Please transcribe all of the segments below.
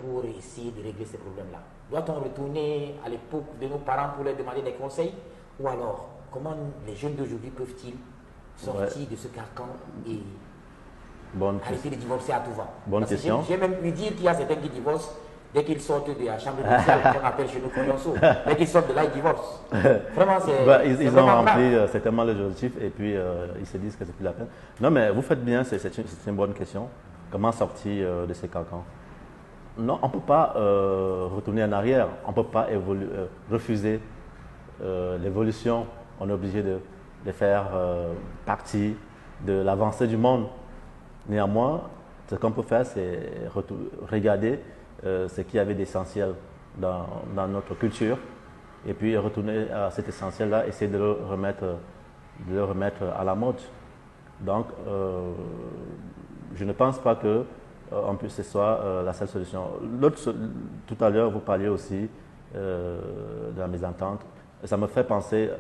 pour essayer de régler ces problèmes-là? Doit-on retourner à l'époque de nos parents pour leur demander des conseils? Ou alors, comment les jeunes d'aujourd'hui peuvent-ils sortir de ce carcan et arrêter de divorcer à tout va? Bonne question. J'ai même pu dire qu'il y a certains qui divorcent dès qu'ils sortent de la chambre nuptiale, qu'on appelle chez nous Cognonceau. Dès qu'ils sortent de là, ils divorcent. Vraiment, c'est ils ont rempli certainement les objectifs et puis ils se disent que c'est plus la peine. Non, mais vous faites bien, c'est une bonne question. Comment sortir de ces carcans? Non, on ne peut pas retourner en arrière. On ne peut pas refuser l'évolution. On est obligé de faire partie de l'avancée du monde. Néanmoins, ce qu'on peut faire, c'est regarder ce qu'il y avait d'essentiel dans notre culture et puis retourner à cet essentiel-là, essayer de le remettre à la mode. Donc, je ne pense pas que en plus ce soit la seule solution. Tout à l'heure, vous parliez aussi de la mésentente. Ça me fait penser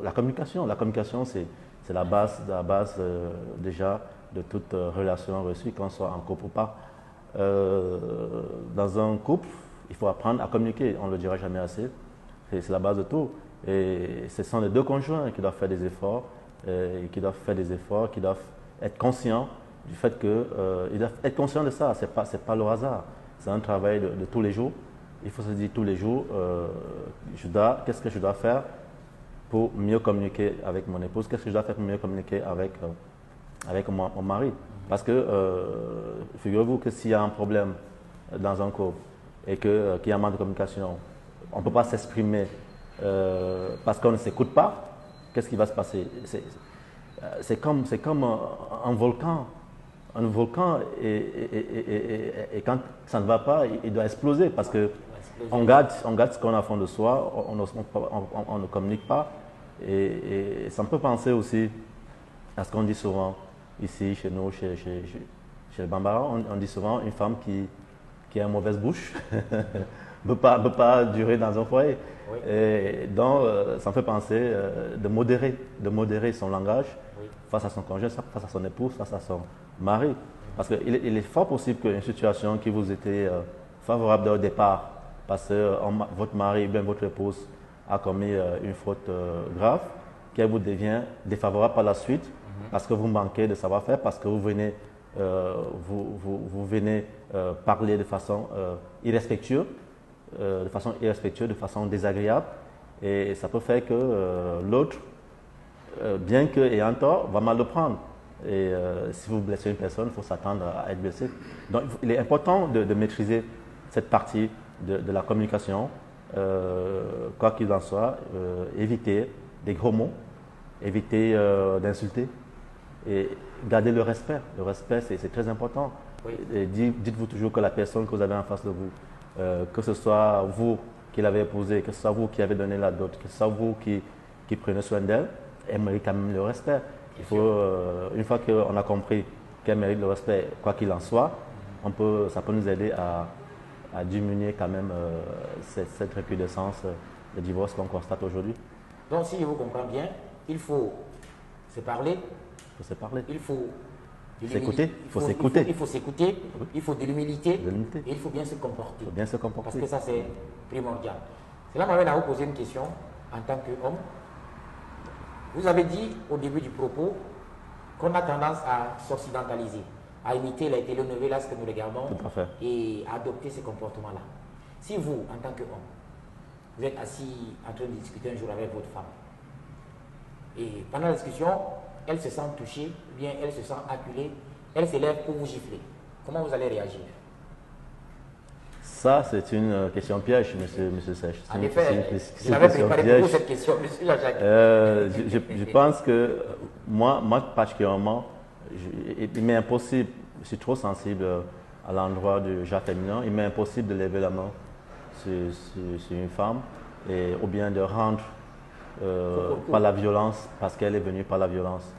la communication. La communication, c'est la base déjà de toute relation reçue, qu'on soit en couple ou pas. Dans un couple, il faut apprendre à communiquer, on ne le dira jamais assez, c'est la base de tout. Et ce sont les deux conjoints qui doivent faire des efforts, qui doivent être conscients du fait qu'ils doivent être conscients de ça, ce n'est pas le hasard, c'est un travail de tous les jours. Il faut se dire tous les jours, qu'est-ce que je dois faire pour mieux communiquer avec mon épouse, qu'est-ce que je dois faire pour mieux communiquer avec mon mari. Parce que, figurez-vous que s'il y a un problème dans un couple et qu'il y a un manque de communication, on ne peut pas s'exprimer parce qu'on ne s'écoute pas, qu'est-ce qui va se passer? C'est comme un volcan. Un volcan, et quand ça ne va pas, il doit exploser parce qu'on garde ce qu'on a au fond de soi, on ne communique pas. Et ça me peut penser aussi à ce qu'on dit souvent. Ici, chez nous, chez les Bambara, on dit souvent une femme qui a une mauvaise bouche ne peut pas durer dans un foyer. Oui. Et donc, ça me fait penser de modérer son langage face à son conjoint, face à son épouse, face à son mari. Parce qu'il est fort possible qu'une situation qui vous était favorable au départ, parce que votre mari ou bien votre épouse a commis une faute grave, qu'elle vous devient défavorable par la suite, parce que vous manquez de savoir-faire, parce que vous venez, parler de façon irrespectueuse, de façon désagréable. Et ça peut faire que l'autre, bien qu'ayant tort, va mal le prendre. Et si vous blessez une personne, il faut s'attendre à être blessé. Donc il est important de maîtriser cette partie de la communication. Quoi qu'il en soit, éviter des gros mots, éviter d'insulter et garder le respect. Le respect, c'est très important. Oui. Dites-vous toujours que la personne que vous avez en face de vous, que ce soit vous qui l'avez épousée, que ce soit vous qui avez donné la dot, que ce soit vous qui prenez soin d'elle, elle mérite quand même le respect. Il faut, une fois qu'on a compris qu'elle mérite le respect, quoi qu'il en soit, ça peut nous aider à diminuer quand même cette recrudescence de divorce qu'on constate aujourd'hui. Donc, si je vous comprends bien, il faut se parler. Il faut se parler. Il faut s'écouter. Il faut s'écouter. Il faut s'écouter. Oui. Il faut de l'humilité. Et il faut bien se comporter. Il faut bien se comporter. Parce que ça, c'est primordial. Cela m'amène à vous poser une question en tant qu'homme. Vous avez dit au début du propos qu'on a tendance à s'occidentaliser, à imiter les telenovelas que nous regardons et à adopter ces comportements-là. Si vous, en tant qu'homme, vous êtes assis en train de discuter un jour avec votre femme et pendant la discussion, elle se sent touchée, ou bien elle se sent acculée, elle se lève pour vous gifler, comment vous allez réagir? Ça, c'est une question piège, monsieur Sèche. En effet, je l'avais préparé pour vous cette question, monsieur Jacques. Je pense que moi particulièrement, il m'est impossible, je suis trop sensible à l'endroit du genre féminin, il m'est impossible de lever la main sur une femme ou bien de rendre par la violence parce qu'elle est venue par la violence.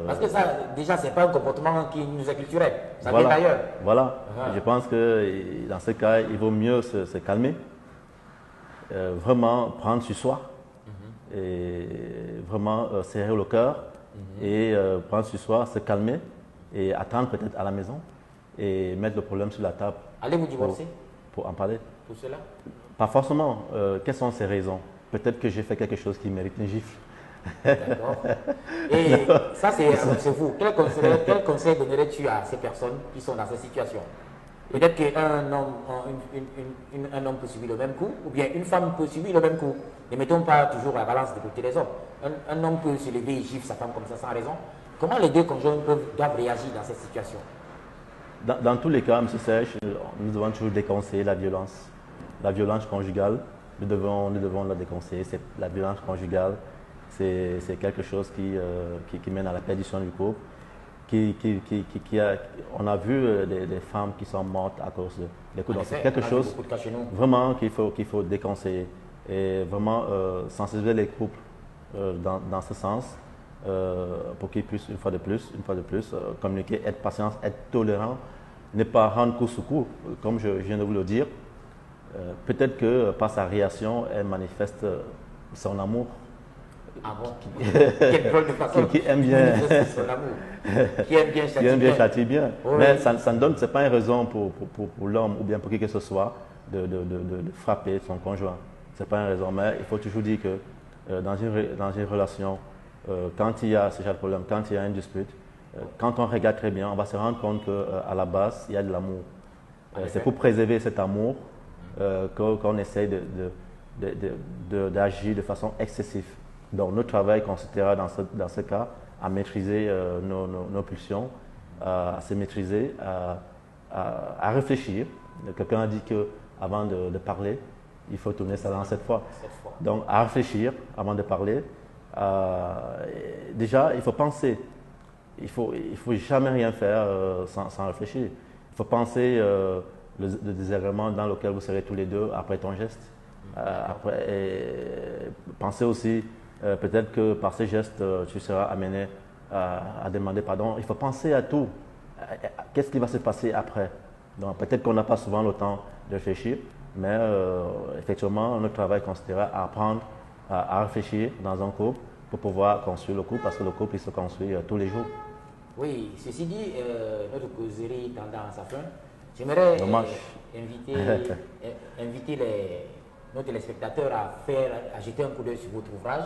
Parce que ça, déjà, ce n'est pas un comportement qui nous est culturel, ça vient d'ailleurs. Voilà, je pense que dans ce cas, il vaut mieux se calmer, vraiment prendre sur soi, et vraiment serrer le cœur, et prendre sur soi, se calmer, et attendre peut-être à la maison, et mettre le problème sur la table. Allez-vous divorcer pour en parler? pour cela? Pas forcément. Quelles sont ces raisons? Peut-être que j'ai fait quelque chose qui mérite une gifle. D'accord. Et ça, c'est vous. Quel conseil donnerais-tu à ces personnes qui sont dans cette situation? Peut-être qu'un homme, un homme peut subir le même coup, ou bien une femme peut subir le même coup. Ne mettons pas toujours la balance de côté des hommes. Un homme peut se lever et gifle sa femme comme ça sans raison. Comment les deux conjoints doivent réagir dans cette situation? Dans tous les cas, M. Sèche, nous devons toujours déconseiller la violence. La violence conjugale, nous devons la déconseiller. La violence conjugale, c'est quelque chose qui mène à la perdition du couple. On a vu des femmes qui sont mortes à cause des coups. Donc c'est quelque chose vraiment qu'il faut déconseiller et vraiment sensibiliser les couples dans ce sens pour qu'ils puissent une fois de plus communiquer, être patient, être tolérant, ne pas rendre coup sur coup, comme je viens de vous le dire. Peut-être que par sa réaction, elle manifeste son amour. Ah bon? Quelle drôle de façon qui aime bien son amour. Qui aime bien châtie bien. Oui. Mais ça ne donne, c'est pas une raison pour l'homme ou bien pour qui que ce soit de frapper son conjoint. C'est pas une raison. Mais il faut toujours dire que dans une relation, quand il y a ce genre de problème, quand il y a une dispute, quand on regarde très bien, on va se rendre compte qu'à la base, il y a de l'amour. C'est pour préserver cet amour qu'on essaye d'agir de façon excessive. Donc, notre travail consistera dans ce cas à maîtriser nos pulsions, à se maîtriser, à réfléchir. Quelqu'un a dit qu'avant de parler, il faut tourner sa langue 7 fois. Donc, à réfléchir avant de parler. Déjà, il faut penser. Il faut jamais rien faire sans réfléchir. Il faut penser le désagrément dans lequel vous serez tous les deux après ton geste. Pensez aussi peut-être que par ces gestes, tu seras amené à demander pardon. Il faut penser à tout. Qu'est-ce qui va se passer après? Donc peut-être qu'on n'a pas souvent le temps de réfléchir, mais effectivement, notre travail consistera à apprendre à réfléchir dans un couple pour pouvoir construire le couple, parce que le couple, il se construit tous les jours. Oui, ceci dit, notre causerie tendant à sa fin, j'aimerais inviter nos téléspectateurs à jeter un coup d'œil sur votre ouvrage,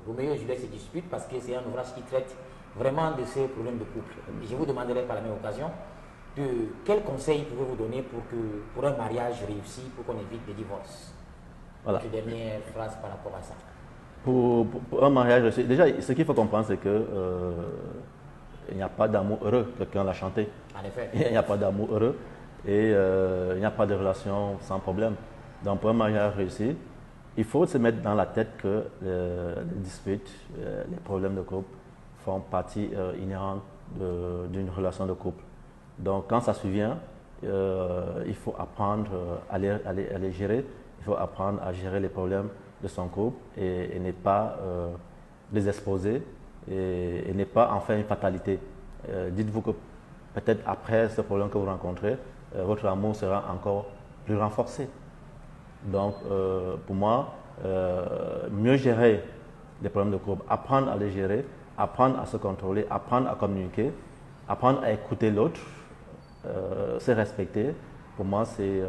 Roméo et Juliette se disputent, parce que c'est un ouvrage qui traite vraiment de ces problèmes de couple. Et je vous demanderai par la même occasion quels conseils pouvez-vous donner pour un mariage réussi, pour qu'on évite des divorces? Voilà. Une dernière phrase par rapport à ça. Pour un mariage réussi, déjà, ce qu'il faut comprendre, c'est que il n'y a pas d'amour heureux, quelqu'un l'a chanté. En effet. Il n'y a pas d'amour heureux et il n'y a pas de relation sans problème. Donc pour un mariage réussi, il faut se mettre dans la tête que les disputes, les problèmes de couple font partie inhérente d'une relation de couple. Donc quand ça survient, il faut apprendre à les gérer, il faut apprendre à gérer les problèmes de son couple et ne pas les exposer et n'est pas en faire une fatalité. Dites-vous que peut-être après ce problème que vous rencontrez, votre amour sera encore plus renforcé. Donc, pour moi, mieux gérer les problèmes de couple, apprendre à les gérer, apprendre à se contrôler, apprendre à communiquer, apprendre à écouter l'autre, se respecter, pour moi, c'est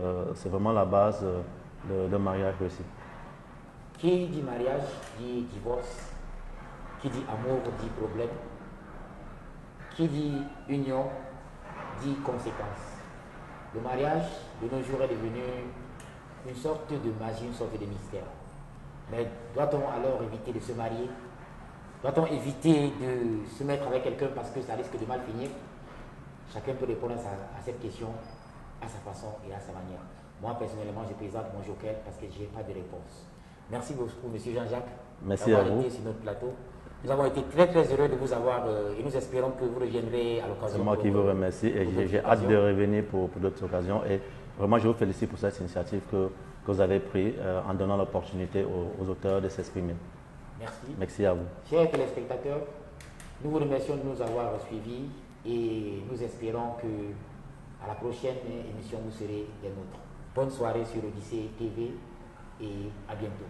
vraiment la base d'un mariage réussi. Qui dit mariage dit divorce. Qui dit amour dit problème. Qui dit union dit conséquence. Le mariage de nos jours est devenu une sorte de magie, une sorte de mystère. Mais doit-on alors éviter de se marier? Doit-on éviter de se mettre avec quelqu'un parce que ça risque de mal finir? Chacun peut répondre à cette question à sa façon et à sa manière. Moi, personnellement, je présente mon joker parce que je n'ai pas de réponse. Merci beaucoup, M. Jean-Jacques, d'avoir été sur notre plateau. Nous avons été très très heureux de vous avoir et nous espérons que vous reviendrez à l'occasion. C'est moi qui vous remercie et j'ai hâte de revenir pour d'autres occasions. Et vraiment, je vous félicite pour cette initiative que vous avez prise en donnant l'opportunité aux auteurs de s'exprimer. Merci. Merci à vous. Chers téléspectateurs, nous vous remercions de nous avoir suivis et nous espérons que à la prochaine émission, vous serez des nôtres. Bonne soirée sur Odyssée TV et à bientôt.